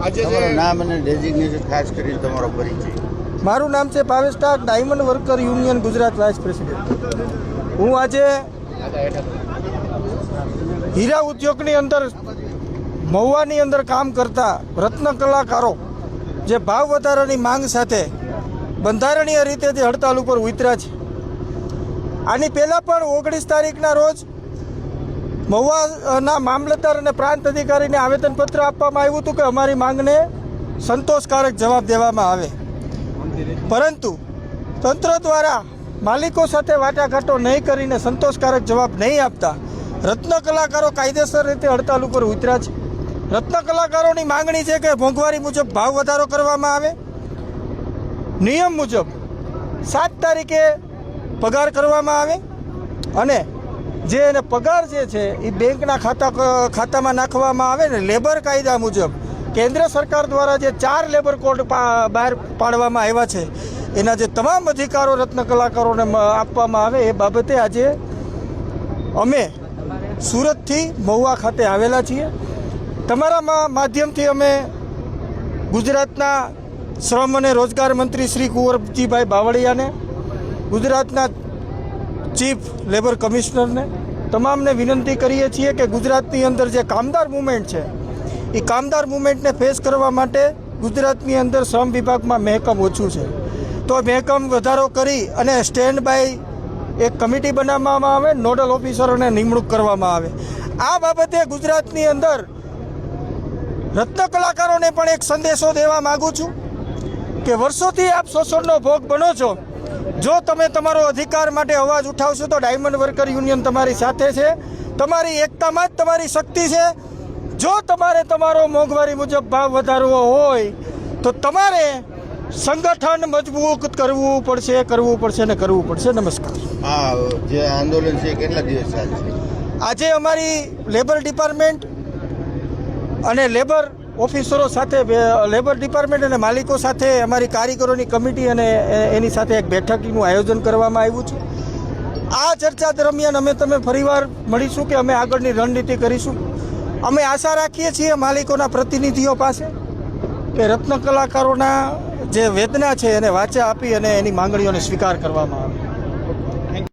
તમારું નામ અને ડેઝિગ્નેશન ખાસ કરીને તમારો પરિચય. મારું નામ છે Bhavesh Tak, diamond worker union Gujarat vice president. હું આજે હીરા ઉદ્યોગની અંદર મહુવાની અંદર કામ કરતા રત્ન કલાકારો જે ભાવ વધારાની માંગ સાથે બંધારણીય રીતે જે હડતાલ ઉપર ઉતર્યા છે. આની પહેલાં પણ 19 તારીખના રોજ મહુવાના મામલતદાર અને પ્રાંત અધિકારીને આવેદનપત્ર આપવામાં આવ્યું હતું કે અમારી માંગને સંતોષકારક જવાબ દેવામાં આવે, પરંતુ તંત્ર દ્વારા માલિકો સાથે વાટાઘાટો નહીં કરીને સંતોષકારક જવાબ નહીં આપતા રત્ન કલાકારો કાયદેસર રીતે હડતાલ ઉપર ઉતર્યા છે. રત્ન કલાકારોની માંગણી છે કે મોંઘવારી મુજબ ભાવ વધારો કરવામાં આવે, નિયમ મુજબ 7 તારીખે પગાર કરવામાં આવે અને જે એને પગાર જે છે એ બેંકના ખાતામાં નાખવામાં આવે ને લેબર કાયદા મુજબ કેન્દ્ર સરકાર દ્વારા જે 4 લેબર કોડ બહાર પાડવામાં આવ્યા છે એના જે તમામ અધિકારો રત્ન કલાકારોને આપવામાં આવે એ બાબતે આજે અમે સુરતથી મહુવા ખાતે આવેલા છીએ. તમારા માધ્યમથી અમે ગુજરાતના શ્રમ અને રોજગાર મંત્રી શ્રી કુંવરજીભાઈ બાવળિયાને, ગુજરાતના ચીફ લેબર કમિશનરને તમામને વિનંતી કરીએ છીએ કે ગુજરાતની અંદર જે કામદાર મુવમેન્ટ છે એ કામદાર મુવમેન્ટને ફેસ કરવા માટે ગુજરાતની અંદર શ્રમ વિભાગમાં મહેકમ ઓછું છે, તો મહેકમ વધારો કરી અને સ્ટેન્ડ બાય એક કમિટી બનાવવામાં આવે, નોડલ ઓફિસરોને નિમણૂક કરવામાં આવે. આ બાબતે ગુજરાતની અંદર રત્ન કલાકારોને પણ એક સંદેશો દેવા માગું છું કે વર્ષોથી આપ શોષણનો ભોગ બનો છો. જો તમે તમારો અધિકાર માટે અવાજ ઉઠાવશો તો ડાયમંડ વર્કર યુનિયન તમારી સાથે છે. તમારી એકતામાં જ તમારી શક્તિ છે. જો તમારે તમારો મોંઘવારી મુજબ ભાવ વધારવો હોય તો તમારે સંગઠન મજબૂત કરવું પડશે ને કરવું પડશે. નમસ્કાર. આ જે આંદોલન છે કેટલા દિવસ ચાલશે? આજે અમારી લેબર ડિપાર્ટમેન્ટ અને લેબર ઓફિસરો સાથે, લેબર ડિપાર્ટમેન્ટ અને માલિકો સાથે અમારી કારીગરોની કમિટી અને એની સાથે એક બેઠકનું આયોજન કરવામાં આવ્યું છે. આ ચર્ચા દરમિયાન અમે તમે ફરીવાર મળીશું કે અમે આગળની રણનીતિ કરીશું. અમે આશા રાખીએ છીએ માલિકોના પ્રતિનિધિઓ પાસે કે રત્ન કલાકારોના જે વેદના છે એને વાચા આપી અને એની માંગણીઓને સ્વીકાર કરવામાં આવે.